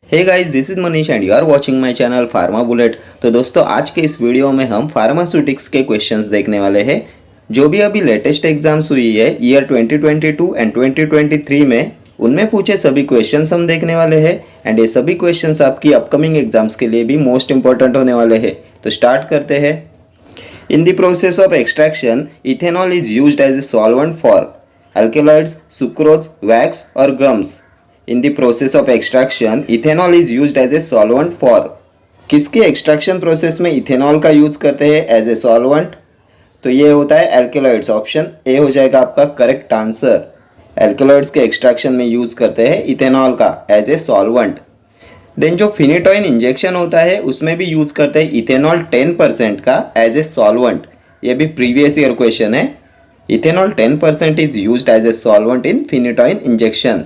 Hey guys, this is Manish and you are watching my channel pharma bullet. तो दोस्तों, आज के इस वीडियो में हम फार्मास्यूटिक्स के क्वेश्चंस देखने वाले हैं जो भी अभी लेटेस्ट एग्जाम्स हुई है ईयर 2022 एंड 2023 में, उनमें पूछे सभी क्वेश्चंस हम देखने वाले हैं। एंड ये सभी क्वेश्चंस आपकी अपकमिंग एग्जाम्स के लिए भी मोस्ट इंपॉर्टेंट होने वाले हैं। तो स्टार्ट करते हैं। In the process of extraction, ethanol is used as a solvent for alkaloids, sucrose, wax or gums. In the process of extraction, ethanol is used as a solvent for. किसके extraction process में ethanol का use करते हैं as a solvent? तो ये होता है alkaloids. Option A हो जाएगा आपका करेक्ट आंसर। एल्केलॉइड्स के एक्सट्रैक्शन में यूज करते हैं इथेनॉल का एज ए सॉल्वेंट। देन जो फिनिटोइन इंजेक्शन होता है उसमें भी यूज करते हैं इथेनॉल 10% का एज ए सॉल्वेंट। ये भी प्रीवियस ईयर क्वेश्चन है। Ethanol 10% is used as a solvent in phenytoin injection.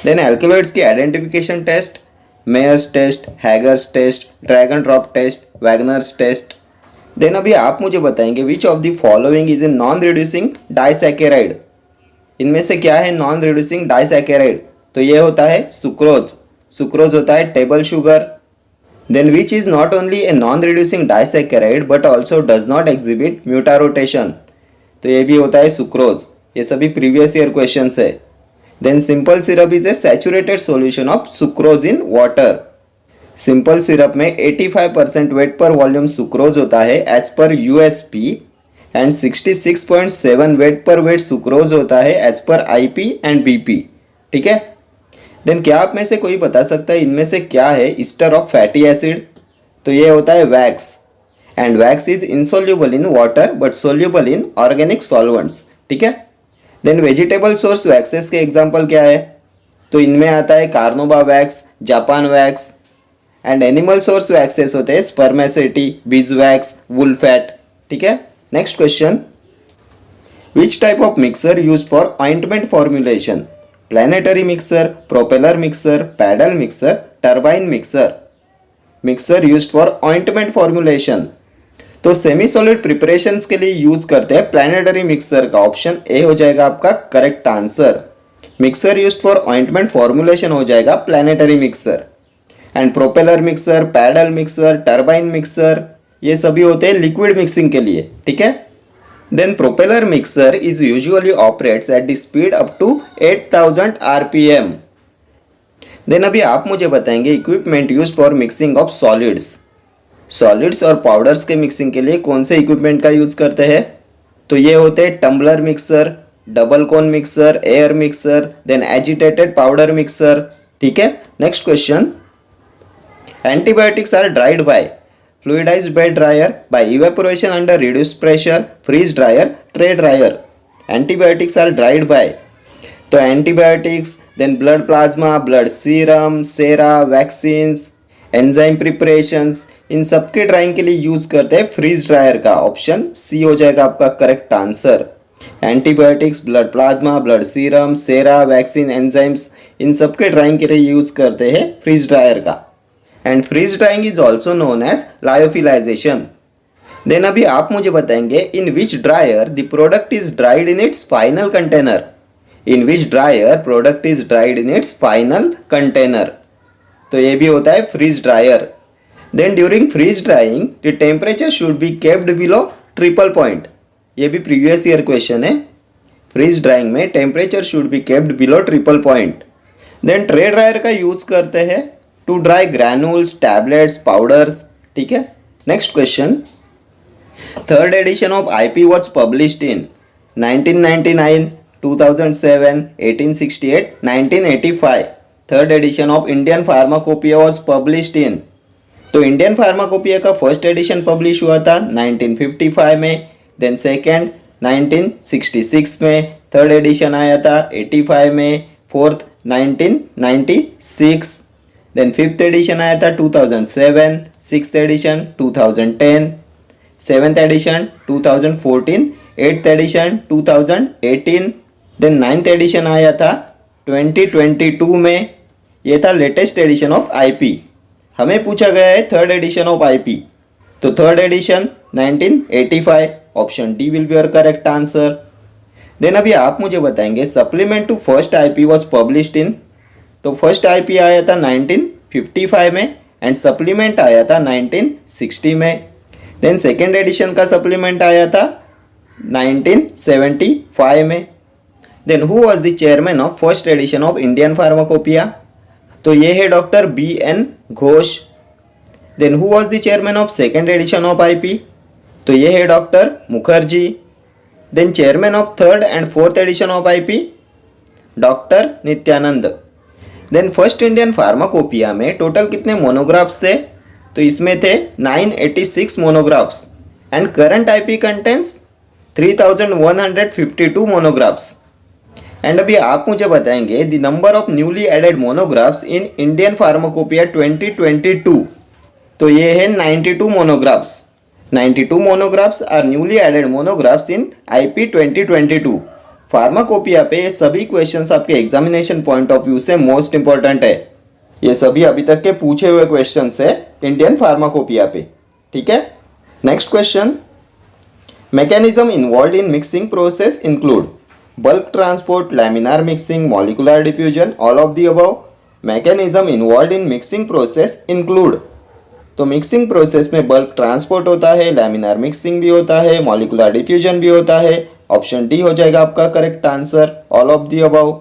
Then alkaloids की identification test, Mayer's test, Hager's test, Drag and drop test, Wagner's test. Then अभी आप मुझे बताएंगे which of the following is a non-reducing disaccharide. इनमें से क्या है non reducing disaccharide? तो ये होता है सुक्रोज। सुक्रोज होता है table sugar. Then which is not only a non-reducing disaccharide but also does not exhibit mutarotation. तो ये भी होता है सुक्रोज। ये सभी प्रीवियस ईयर क्वेश्चंस है। Then simple syrup is a saturated solution of sucrose in water. Simple syrup में 85% weight per volume sucrose होता है as per USP and 66.7 weight per weight sucrose होता है एज पर आईपी एंड बीपी। ठीक है। Then क्या आप में से कोई बता सकता है इनमें से क्या है ईस्टर ऑफ फैटी एसिड? तो ये होता है wax. And wax is insoluble in water but soluble in organic solvents. ठीक है। देन वेजिटेबल सोर्स वैक्सेस के एग्जांपल क्या है? तो इनमें आता है carnauba wax, Japan wax. And animal source waxes होते हैं spermaceti, beeswax, wool fat. ठीक है। Next question, which type of mixer use for ointment formulation? Planetary mixer, propeller mixer, paddle mixer, turbine mixer. Mixer use for ointment formulation. तो semi solid preparations के लिए use करते हैं planetary mixer का। Option A हो जाएगा आपका correct answer. Mixer used for ointment formulation हो जाएगा planetary mixer. And propeller mixer, paddle mixer, turbine mixer, ये सभी होते हैं लिक्विड मिक्सिंग के लिए। ठीक है। Then propeller mixer is usually operates at the speed up to 8000 RPM. देन अभी आप मुझे बताएंगे equipment used for mixing of solids. Solids और पाउडर्स के मिक्सिंग के लिए कौन से इक्विपमेंट का यूज करते हैं? तो ये होते हैं tumbler mixer, double cone mixer, air mixer, then agitated powder mixer. ठीक है। Next question, antibiotics are dried by fluidized bed dryer, by evaporation under reduced pressure, freeze dryer, tray dryer. Antibiotics are dried by, तो antibiotics, then blood plasma, blood serum, sera, vaccines, enzyme preparations, इन सबके drying के लिए use करते हैं freeze dryer का। Option C हो जाएगा आपका correct answer. Antibiotics, blood plasma, blood serum, sera, vaccine, enzymes, इन सबके ड्राइंग के लिए यूज करते हैं फ्रीज ड्रायर का। And freeze drying is also known as lyophilization. Then अभी आप मुझे बताएंगे in which dryer the product is dried in its final container. In which dryer product is dried in its final container? तो ये भी होता है freeze dryer. Then during freeze drying the temperature should be kept below triple point. ये भी previous year question है। Freeze drying में temperature should be kept below triple point. Then tray dryer का यूज करते हैं to dry granules, tablets, powders. ठीक है। Next question, third edition of IP was published in 1999, 2007, 1868, 1985. Third edition of Indian pharmacopoeia was published in, तो Indian pharmacopoeia का first edition publish हुआ था 1955 में। देन सेकेंड 1966 में, थर्ड एडिशन आया था 85 में, फोर्थ 1996, देन फिफ्थ एडिशन आया था 2007, sixth edition 2010, seventh edition 2014, eighth edition 2018, then ninth edition आया था 2022 में। ये था लेटेस्ट एडिशन ऑफ आईपी। हमें पूछा गया है थर्ड एडिशन ऑफ आईपी, तो third edition 1985। Option D will be your correct answer. Then अभी आप मुझे बताएंगे supplement to first IP was published in, तो फर्स्ट आईपी आया था 1955 में एंड सप्लीमेंट आया था 1960 में। देन सेकेंड एडिशन का सप्लीमेंट आया था 1975 में। Then who was the chairman of first edition of Indian pharmacopoeia? तो ये है doctor BN Ghosh. Then who was the chairman of second edition of IP? तो ये है doctor Mukherjee. Then chairman of third and fourth edition of IP? Doctor Nityanand. Then first Indian pharmacopoeia में total कितने monographs थे? तो इसमें थे 986 monographs and current IP contents 3152 monographs. And अभी आप मुझे बताएंगे the number of newly added monographs in Indian pharmacopoeia 2022। तो ये है 92 monographs. 92 monographs are newly added monographs in IP 2022। Pharmacopoeia पे ये सभी क्वेश्चंस आपके एग्जामिनेशन पॉइंट ऑफ व्यू से मोस्ट इंपॉर्टेंट है। ये सभी अभी तक के पूछे हुए क्वेश्चंस है इंडियन फार्माकोपिया पे, ठीक है। Next question, mechanism involve in mixing process include bulk transport, laminar mixing, molecular diffusion, all of the above. Mechanism involved in mixing process include, तो मिक्सिंग प्रोसेस में बल्क ट्रांसपोर्ट होता है, laminar mixing भी होता है, मॉलिकुलर डिफ्यूजन भी होता है। ऑप्शन डी हो जाएगा आपका correct answer, all of the above.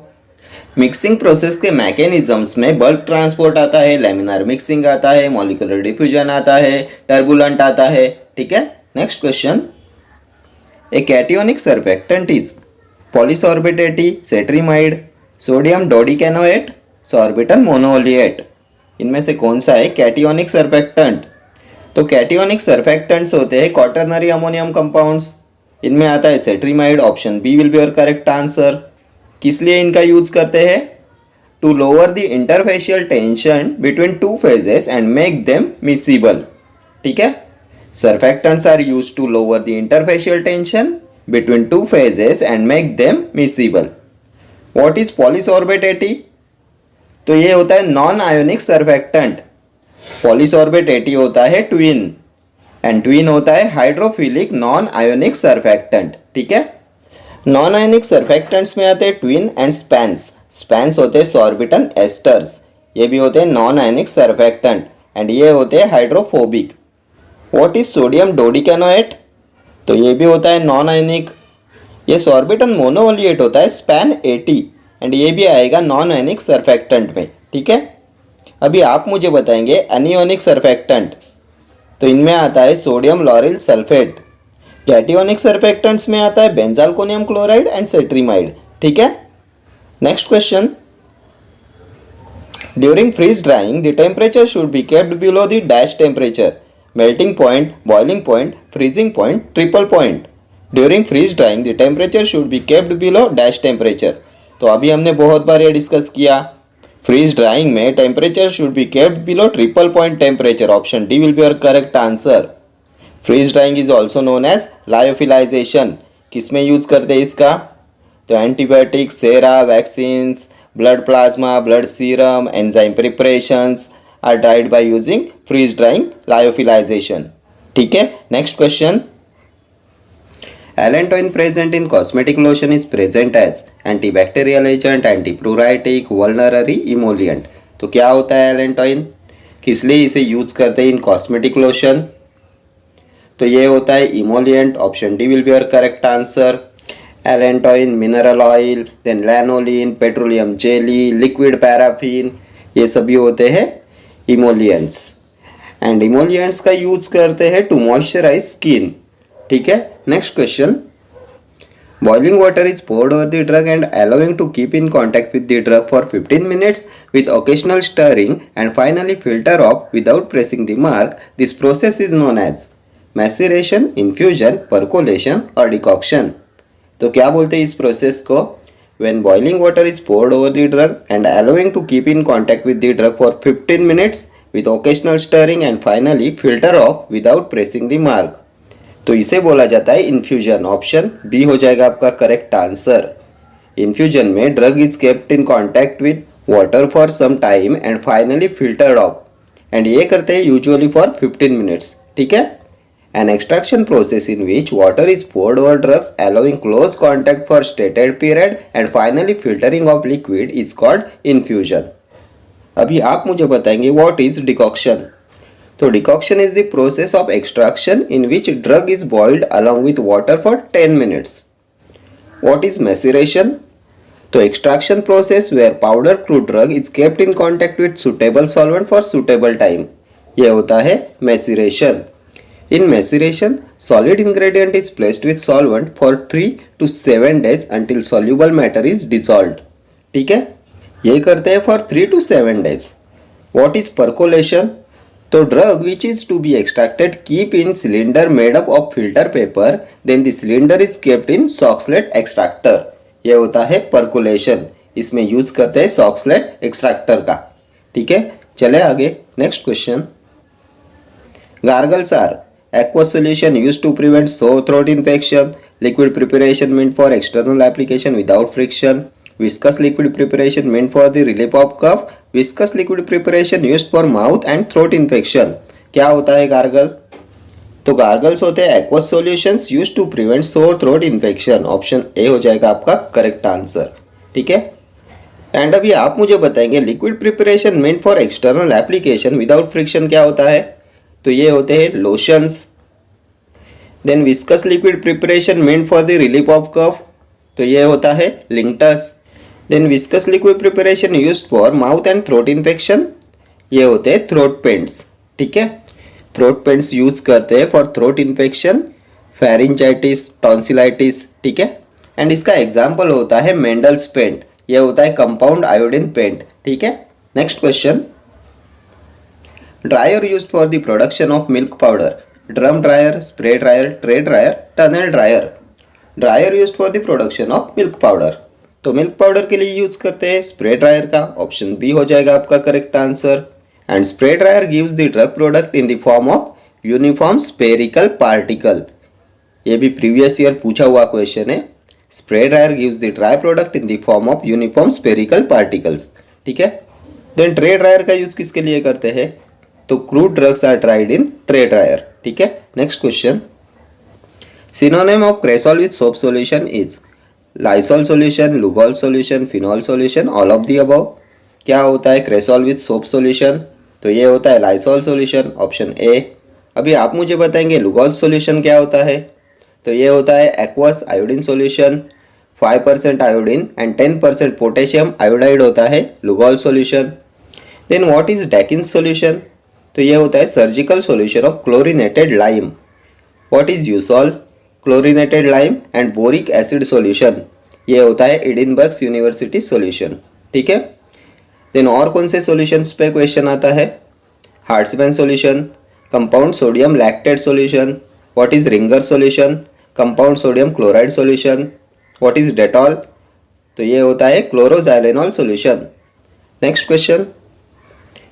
Mixing process के मैकेनिज्म्स में बल्क ट्रांसपोर्ट आता है, लैमिनार मिक्सिंग आता है, मॉलिकुलर डिफ्यूजन आता है, टर्बुलेंट आता है, ठीक है। Next question, a cationic surfactant is polysorbate, cetrimide, sodium dodecanoate, sorbitol monooleate. इनमें से कौन सा है कैटियोनिक सर्फेक्टेंट? तो कैटियोनिक सर्फेक्टेंट्स होते हैं क्वाटरनरी अमोनियम कंपाउंड्स। इनमें आता है cetrimide, option B will be your correct answer. किस लिए इनका यूज करते हैं? To lower the interfacial tension between two phases and make them miscible, ठीक है। Surfactants are used to lower the interfacial tension between two phases and make them miscible. What is polysorbate? तो ये होता है non ionic surfactant. Polysorbate होता है twin and twin होता है हाइड्रोफिलिक नॉन आयोनिक सर्फेक्टेंट, ठीक है। नॉन आयोनिक सर्फेक्टेंट्स में आते हैं ट्विन एंड स्पैंस। स्पैंस होते हैं सॉर्बिटल एस्टर्स, ये भी होते हैं नॉन आयोनिक सर्फेक्टेंट एंड ये होते हैं hydrophobic. What is sodium dodecanoate? तो ये भी होता है नॉन आयनिक। ये सॉर्बिटल मोनोओलिएट होता है स्पैन 80 एंड ये भी आएगा नॉन आयनिक सर्फेक्टेंट में, ठीक है। अभी आप मुझे बताएंगे एनियोनिक सर्फेक्टेंट। तो इनमें आता है sodium lauryl sulphate. Cationic surfactants में आता है बेंजाल्कोनियम क्लोराइड एंड सेट्रीमाइड, ठीक है। Next question, during freeze drying the temperature should be kept below the dash temperature, melting point, boiling point, freezing point, triple point. During freeze drying the temperature should be kept below dash temperature. तो अभी हमने बहुत बार ये discuss किया। Freeze drying में temperature should be kept below triple point temperature, option D will be your correct answer. Freeze drying is also known as lyophilization. किस में use करते हैं इसका? तो antibiotic, sera, vaccines, blood plasma, blood serum, enzyme preparations are dried by using freeze drying lyophilization, ठीक है। Next question, allantoin present in cosmetic lotion is present as antibacterial agent, antipruritic, vulnerary emollient. तो क्या होता है allantoin? किस लिए इसे use करते हैं इन कॉस्मेटिक लोशन? तो ये होता है emollient, option D will be your correct answer. Allantoin, mineral oil, then lanolin, petroleum jelly, liquid paraffin, ये सभी होते हैं इमोलियंट्स एंड इमोलियंट्स का यूज करते हैं टू मॉइस्चराइज स्किन, ठीक है। Next question, boiling water is poured over the drug and allowing to keep in contact with the drug for 15 minutes with occasional stirring and finally filter off without pressing the mark. This process is known as maceration, infusion, percolation or decoction. तो क्या बोलते हैं इस process को? When boiling water is poured over the drug and allowing to keep in contact with the drug for 15 minutes with occasional stirring and finally filter off without pressing the mark. तो इसे बोला जाता है infusion, option B हो जाएगा आपका correct answer. Infusion में drug is kept in contact with water for some time and finally filtered off and ये करते हैं यूजुअली फॉर 15 मिनट्स, ठीक है। An extraction process in which water is poured over drugs allowing close contact for stated period and finally filtering of liquid is called infusion. अभी आप मुझे बताएंगे what is decoction. तो decoction is the process of extraction in which drug is boiled along with water for 10 minutes. What is maceration. तो extraction process where powder crude drug is kept in contact with suitable solvent for suitable time, यह होता है maceration. In maceration solid ingredient is placed with solvent for 3 to 7 days until soluble matter is dissolved। ठीक है, ये करते हैं for 3 to 7 days। What is percolation? तो drug which is to be extracted keep in cylinder made up of filter paper, then the cylinder is kept in Soxhlet extractor। ये होता है percolation, इसमें यूज करते हैं Soxhlet extractor का। ठीक है, चले आगे। Next question. Gargles are aqueous solution used to prevent sore throat infection, liquid preparation meant for external application without friction, viscous liquid preparation meant for the relief of cough, viscous liquid preparation used for mouth and throat infection। क्या होता है gargle? तो gargles होते हैं aqueous solutions used to prevent sore throat infection। Option A हो जाएगा आपका correct answer. ठीक है, एंड अभी आप मुझे बताएंगे liquid preparation meant for external application without friction क्या होता है। तो ये होते हैं lotions. Then viscous liquid preparation meant for the relief of cough, तो ये होता है linctus. Then viscous liquid preparation used for mouth and throat infection, ये होते हैं थ्रोट पेंट्स। ठीक है, थ्रोट पेंट्स यूज करते हैं for throat infection, pharyngitis, tonsillitis. ठीक है, एंड इसका एग्जाम्पल होता है मेंडल्स पेंट, यह होता है कंपाउंड आयोडीन पेंट। ठीक है, next question. Dryer used for the production of milk powder, drum dryer, spray dryer, tray dryer, tunnel dryer. Dryer used for the production of milk powder, तो milk powder के लिए use करते हैं spray dryer का। Option B हो जाएगा आपका correct answer. And spray dryer gives the drug product in the form of uniform spherical particle. ये भी प्रीवियस ईयर पूछा हुआ क्वेश्चन है। Spray dryer gives the dry product in the form of uniform spherical particles. ठीक है, then tray dryer का use किसके लिए करते हैं। तो crude drugs are dried in tray dryer. ठीक है, next question. Synonym of cresol with soap solution is Lysol solution, Lugol solution, phenol solution, all of the above. क्या होता है क्रेसॉल विथ सोप सॉल्यूशन। तो ये होता है लाइसॉल सॉल्यूशन। Option A. अभी आप मुझे बताएंगे लुगॉल सॉल्यूशन क्या होता है। तो ये होता है aqueous iodine solution, 5% iodine and 10% potassium iodide होता है Lugol solution. Then what is Dakin's solution. तो ये होता है surgical solution of chlorinated lime. What is Eusol, chlorinated lime and boric acid solution, ये होता है एडिनबर्ग यूनिवर्सिटी सॉल्यूशन। ठीक है, देन और कौन से सॉल्यूशंस पे क्वेश्चन आता है। Hartmann's solution, compound sodium lactate solution. What is Ringer solution, compound sodium chloride solution. What is Dettol, तो ये होता है chloroxylenol solution. Next question.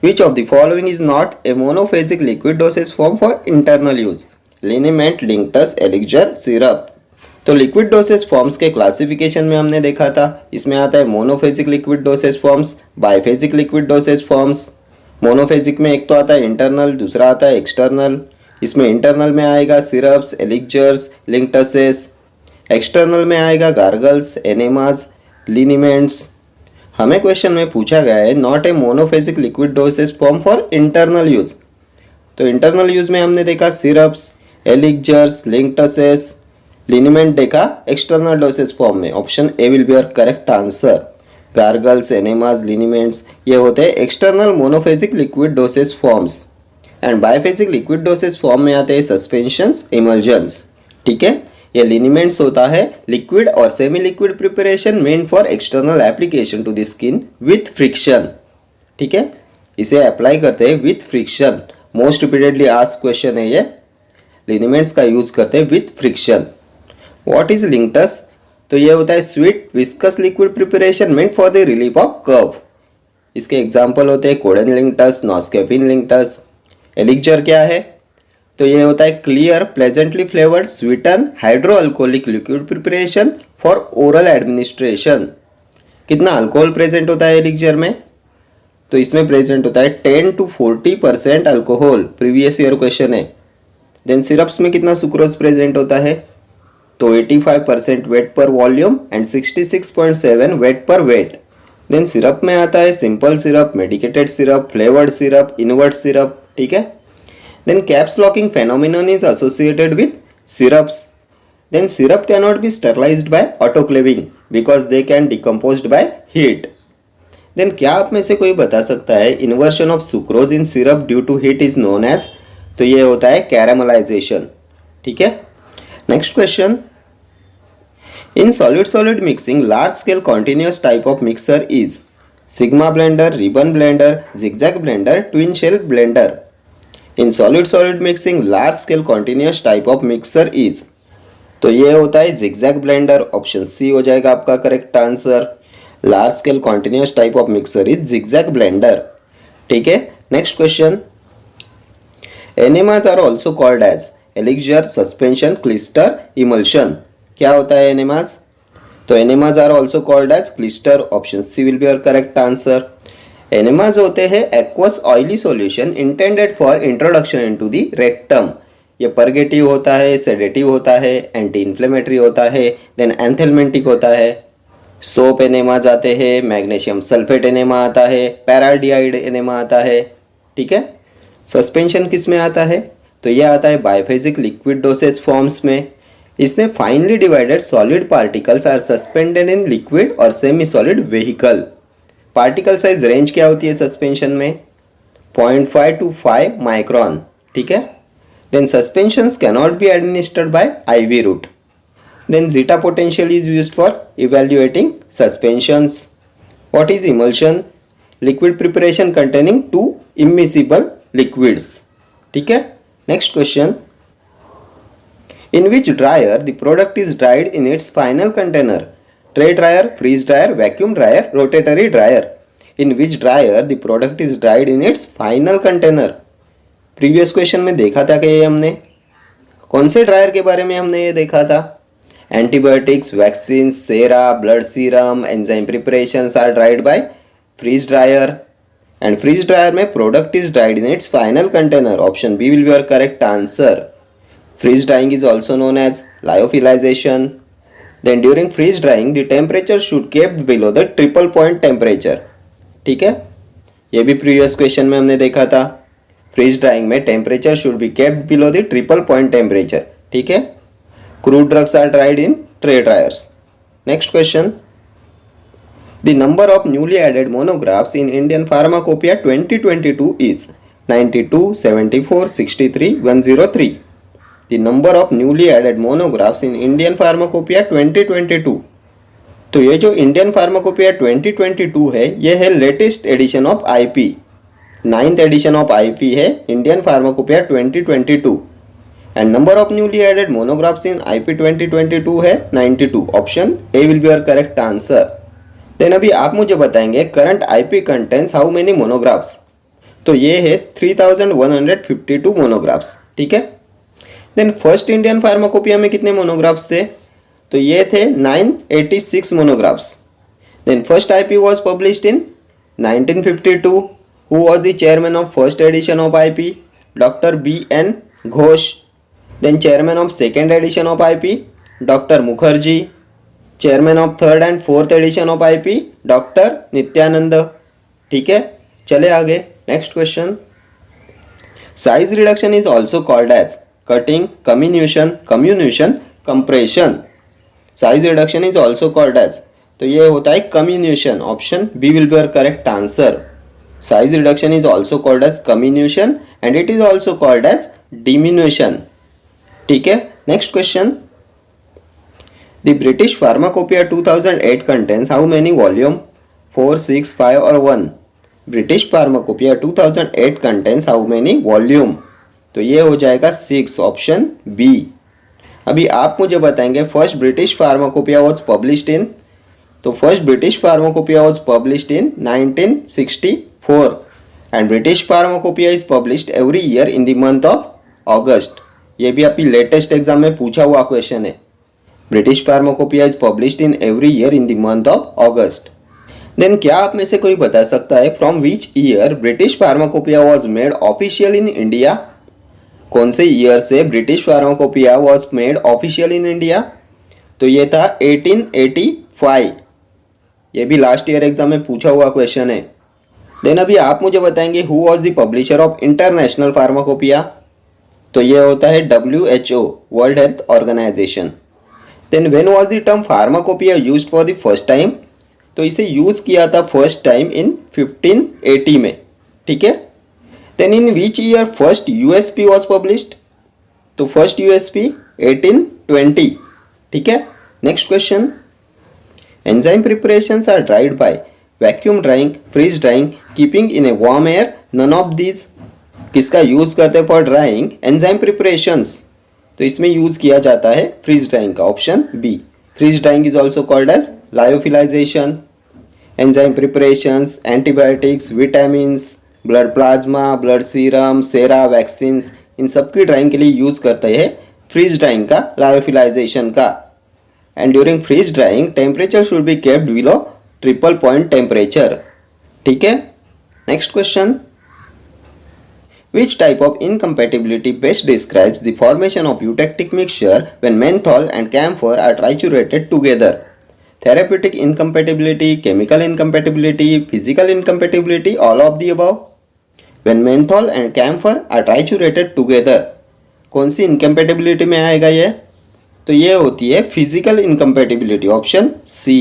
Which of the following is not a monophasic liquid dosage form for internal use? Liniment, Linctus, Elixir, syrup। तो liquid dosage forms के classification में हमने देखा था, इसमें आता है monophasic liquid dosage forms, biphasic liquid dosage forms. Monophasic में एक तो आता है इंटरनल, दूसरा आता है एक्सटर्नल। इसमें इंटरनल में आएगा सिरप्स, एलिक्जर्स, लिंक्टसेस। एक्सटर्नल में आएगा गार्गल्स, एनेमास, लिनिमेंट्स। हमें क्वेश्चन में पूछा गया है not a monophasic liquid dosage form for internal use. तो इंटरनल यूज में हमने देखा सिरप्स, एलिक्जर्स, लिंक्टसेस, लिनिमेंट देखा एक्सटर्नल डोसेज फॉर्म में। Option A will be your correct answer. Gargles, enemas, liniments ये होते हैं external monophasic liquid dosage forms. And biphasic liquid dosage form में आते हैं सस्पेंशंस, इमल्जन्स। ठीक है, ये लिनिमेंट्स होता है लिक्विड और semi liquid preparation meant for external application to the skin with friction. ठीक है, इसे अप्लाई करते हैं with friction. Most repeatedly asked question है ये। लिनिमेंट्स का यूज करते हैं with friction. What is linctus, तो ये होता है sweet viscous liquid preparation meant for the relief of cough. इसके एग्जांपल होते हैं codeine linctus, noscapine linctus. Elixir क्या है, तो ये होता है clear pleasantly flavoured sweetened hydroalcoholic liquid preparation for oral administration. कितना अल्कोहल प्रेजेंट होता है एलिक्जर में, तो इसमें प्रेजेंट होता है 10 to 40% alcohol. Previous year question है। देन सिरप्स में कितना सुक्रोज प्रेजेंट होता है, तो 85% weight per volume and 66.7 weight per weight. Then syrup में आता है simple syrup, medicated syrup, flavoured syrup, invert syrup, ठीक है। Then caps locking phenomenon is associated with syrups. Then syrup cannot be sterilised by autoclaving because they can decomposed by heat. Then क्या आप में से कोई बता सकता है inversion of sucrose in syrup due to heat is known as? तो ये होता है कैरामलाइजेशन, ठीक है। Next question, in solid solid mixing large scale continuous type of mixer is sigma blender, ribbon blender, zigzag blender, twin shell blender. In solid solid mixing large scale continuous type of mixer is, तो ये होता है zigzag blender, option C हो जाएगा आपका correct answer. Large scale continuous type of mixer is zigzag blender, ठीक है। Next question, enemas are also called as elixir, suspension, clyster, emulsion. क्या होता है एनेमास? तो enemas are also called as clyster, option C will be your correct answer. Enemas होते हैं aqueous oily solution intended for introduction into the rectum. ये purgative होता है, sedative होता है, एंटी इन्फ्लेमेटरी होता है, देन एंथेलमेंटिक होता है। सोप एनेमास आते हैं, मैग्नीशियम सल्फेट एनेमा आता है, पैराल्डिहाइड एनेमा आता है, ठीक है। सस्पेंशन किस में आता है? तो ये आता है बाइफेजिक लिक्विड डोसेज फॉर्म्स में। इसमें finely divided solid particles are suspended in liquid और semi solid vehicle. Particle size range क्या होती है सस्पेंशन में? 0.5 to 5 माइक्रॉन, ठीक है। Then suspensions cannot be administered by IV route. Then zeta potential is used for evaluating suspensions. What is emulsion? Liquid preparation containing 2 immiscible liquids, ठीक है। Next question, in which dryer the product is dried in its final container? Tray dryer, freeze dryer, vacuum dryer, rotatory dryer. In which dryer the product is dried in its final container? Previous question में देखा था कि ये हमने कौन से dryer के बारे में हमने ये देखा था? Antibiotics, vaccine, sera, blood serum, enzyme preparations are dried by freeze dryer. And freeze dryer में product is dried in its final container, option B will be your correct answer. Freeze drying is also known as lyophilization. Then during freeze drying the temperature should kept below the triple point temperature, ठीक है। ये भी previous question में हमने देखा था। Freeze drying में temperature should be kept below the triple point temperature, ठीक है। Crude drugs are dried in tray dryers. Next question, the number of newly added monographs in Indian pharmacopoeia 2022 is 92, 74, 63, 103। The number of newly added monographs in Indian Pharmacopoeia 2022। तो ये जो Indian pharmacopoeia 2022 है, ये है latest edition of IP, 9th edition of IP है Indian pharmacopoeia 2022। And number of newly added monographs in IP 2022 है 92, option A will be your correct answer. Then अभी आप मुझे बताएंगे current IP contents how many monographs? तो ये है 3152 monographs, ठीक है। देन फर्स्ट इंडियन फार्माकोपिया में कितने मोनोग्राफ्स थे? तो ये थे 986 monographs. Then first IP was published in 1952। Who was the chairman of first edition of IP? Doctor BN Ghosh. Then chairman of second edition of IP? Doctor Mukherjee. Chairman of third and fourth edition of IP? Doctor Nityanand, ठीक है। चले आगे, next question, size reduction is also called as cutting, comminution, comminution, compression. Size reduction is also called as, तो ये होता है comminution, option B will be your correct answer. Size reduction is also called as comminution and it is also called as diminution, ठीक है। Next question, the British pharmacopoeia 2008 contains how many volume? 4, 6, 5 और 1। British pharmacopoeia 2008 contains how many volume? तो ये हो जाएगा 6, option B. अभी आप मुझे बताएंगे first British pharmacopoeia was published in, तो first British pharmacopoeia was published in 1964 and British pharmacopoeia is published every year in the month of August. ये भी आपकी लेटेस्ट एग्जाम में पूछा हुआ क्वेश्चन है। British pharmacopoeia is published in every year in the month of August. देन क्या आप में से कोई बता सकता है from which year British pharmacopoeia was made official in India? कौन से ईयर से British pharmacopoeia was made official in India? तो ये था 1885। ये भी लास्ट ईयर एग्जाम में पूछा हुआ क्वेश्चन है। देन अभी आप मुझे बताएंगे who was the publisher of international pharmacopoeia. तो ये होता है WHO, World Health Organization. Then when was the term pharmacopoeia used for the first time. तो इसे यूज किया था फर्स्ट टाइम इन 1580 में, ठीक है। Then in which year first USP was published. तो फर्स्ट USP 1820, ठीक है। Next question, enzyme preparations are dried by vacuum drying, freeze drying, keeping in a warm air, none of these. किसका use करते हैं for drawing enzyme preparations. तो इसमें use किया जाता है फ्रीज ड्राइंग का, option B. Freeze drying is also called as lyophilization. Enzyme preparations, antibiotics, vitamins, blood plasma, blood serum, sera, vaccines, इन सब की ड्राइंग के लिए यूज करते हैं फ्रीज ड्राइंग का, लायोफिलाइजेशन का। And during freeze drying temperature should be kept below triple point temperature, ठीक है। Next question, which type of incompatibility best describes the formation of eutectic mixture when menthol and camphor are triturated together? Therapeutic incompatibility, chemical incompatibility, physical incompatibility, all of the above? When menthol and camphor are triturated together, कौन सी incompatibility में आएगा ये? तो ये होती है physical incompatibility, option C.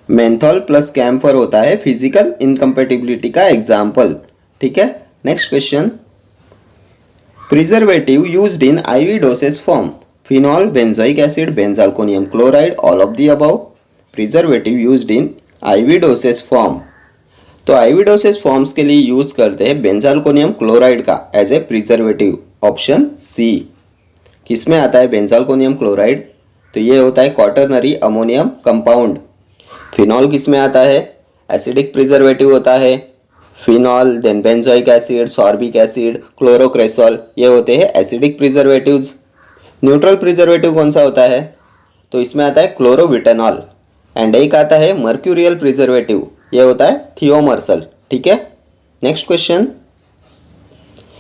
Menthol plus camphor होता है फिजिकल इनकम्पेटिबिलिटी का एग्जाम्पल, ठीक है। Next question, preservative used in IV dosage form, phenol, benzoic acid, benzalkonium chloride, all of the above. Preservative used in IV dosage form, तो IV dosage forms के लिए use करते हैं बेंजाल्कोनियम क्लोराइड का as a preservative, option C. किस में आता है बेंजाल्कोनियम क्लोराइड? तो ये होता है क्वाटरनरी अमोनियम कंपाउंड। फिनॉल किस में आता है? एसिडिक प्रिजर्वेटिव होता है phenol, then benzoic acid, sorbic acid, chlorocresol, ये होते हैं एसिडिक प्रिजर्वेटिव्स। न्यूट्रल प्रिजर्वेटिव कौन सा होता है? तो इसमें आता है क्लोरोविटेनॉल। एंड एक आता है मर्क्यूरियल प्रिजर्वेटिव, ये होता है थियोमर्सल, ठीक है। Next question,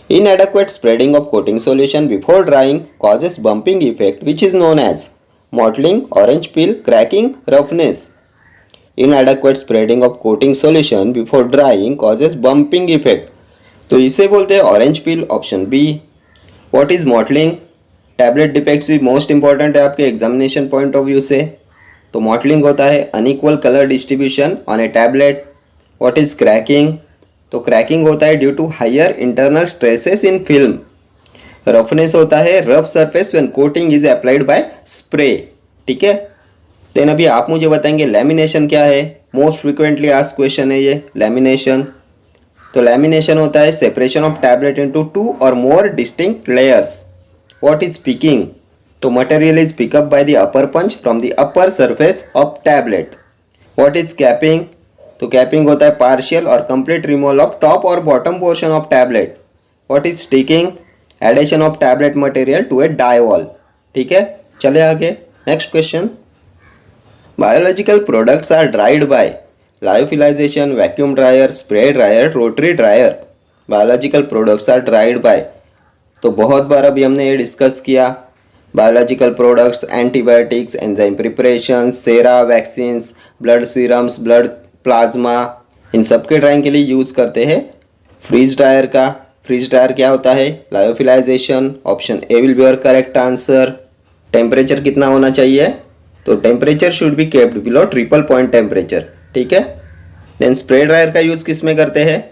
inadequate spreading of coating solution before drying causes bumping effect which is known as mottling, orange peel, cracking, roughness. Inadequate spreading of coating solution before drying causes bumping effect, तो इसे बोलते हैं orange peel, option B. What is mottling? Tablet defects भी most important है आपके examination point of view से। तो mottling होता है unequal colour distribution on a tablet. What is cracking? तो क्रैकिंग होता है due to higher internal stresses in film. Roughness होता है rough surface when coating is applied by spray, ठीक है। देन अभी आप मुझे बताएंगे लैमिनेशन क्या है? मोस्ट फ्रिक्वेंटली आस्क्ड क्वेश्चन है ये लैमिनेशन। तो लैमिनेशन होता है सेपरेशन ऑफ टैबलेट इनटू 2 और more distinct layers. What is picking? तो material is pickup by the upper punch from the upper surface of tablet. What is capping? तो capping होता है पार्शियल और कंप्लीट रिमूवल ऑफ टॉप और bottom portion of tablet. What is sticking? Adhesion of tablet material to a die wall, ठीक है। चले आगे, next question, biological products are dried by lyophilization, vacuum dryer, spray dryer, rotary dryer. Biological products are dried by, तो बहुत बार अभी हमने ये डिस्कस किया। Biological products, antibiotics, enzyme preparation, sera, vaccines, blood serums, blood plasma, इन सब के ड्राइंग के लिए यूज करते हैं फ्रीज ड्रायर का। फ्रीज ड्रायर क्या होता है? Lyophilization, option A will be your correct answer. Temperature कितना होना चाहिए? तो temperature should be kept below triple point temperature, ठीक है। देन स्प्रे ड्रायर का यूज किस में करते हैं?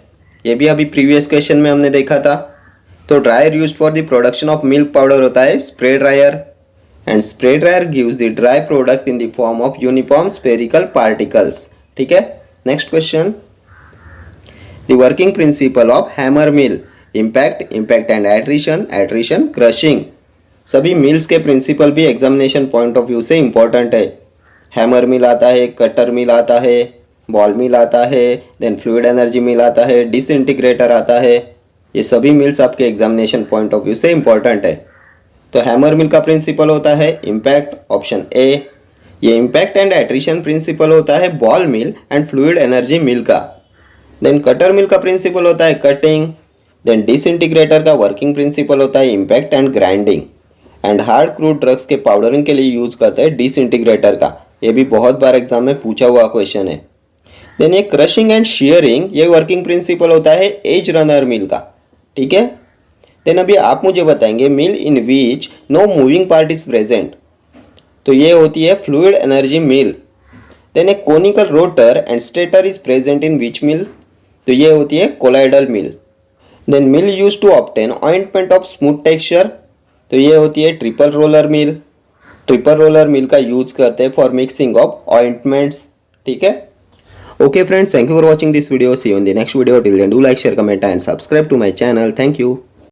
ये भी अभी प्रीवियस क्वेश्चन में हमने देखा था। तो dryer use for the production of milk powder होता है spray dryer. And spray dryer gives the dry product in the form of uniform spherical particles, ठीक है। Next question, the working principle of hammer mill, impact, impact and attrition, attrition, crushing. सभी mills के principal भी examination point of view से important है। Hammer mill आता है, cutter मिल आता है, बॉल मिल आता है, देन फ्लूइड एनर्जी मिल आता है, डिसइंटीग्रेटर आता है। ये सभी मिल्स आपके एग्जामिनेशन पॉइंट ऑफ व्यू से इंपॉर्टेंट है। तो हैमर मिल का प्रिंसिपल होता है इम्पैक्ट, ऑप्शन ए। ये इम्पैक्ट एंड एट्रिशन प्रिंसिपल होता है ball mill and fluid energy mill का। देन कटर मिल का प्रिंसिपल होता है कटिंग। देन डिसइंटीग्रेटर का वर्किंग प्रिंसिपल होता है impact and grinding. And hard crude drugs के पाउडरिंग के लिए यूज करते हैं डिसइंटीग्रेटर का। ये भी बहुत बार एग्जाम में पूछा हुआ क्वेश्चन है। देन ये क्रशिंग एंड शीयरिंग, ये वर्किंग प्रिंसिपल होता है एज रनर मिल का, ठीक है। देन अभी आप मुझे बताएंगे mill in which no moving part is present, तो ये होती है fluid energy mill. Then a conical rotor and stator is present in which mill, तो ये होती है colloidal mill. Then mill use to obtain ointment of smooth texture, तो ये होती है triple roller mill. Triple roller mill का use करते हैं फॉर मिक्सिंग ऑफ ऑइंटमेंट्स, ठीक है। Okay friends, thank you for watching this video. See you in the next video. Till then, do like, share, comment and subscribe to my channel. Thank you.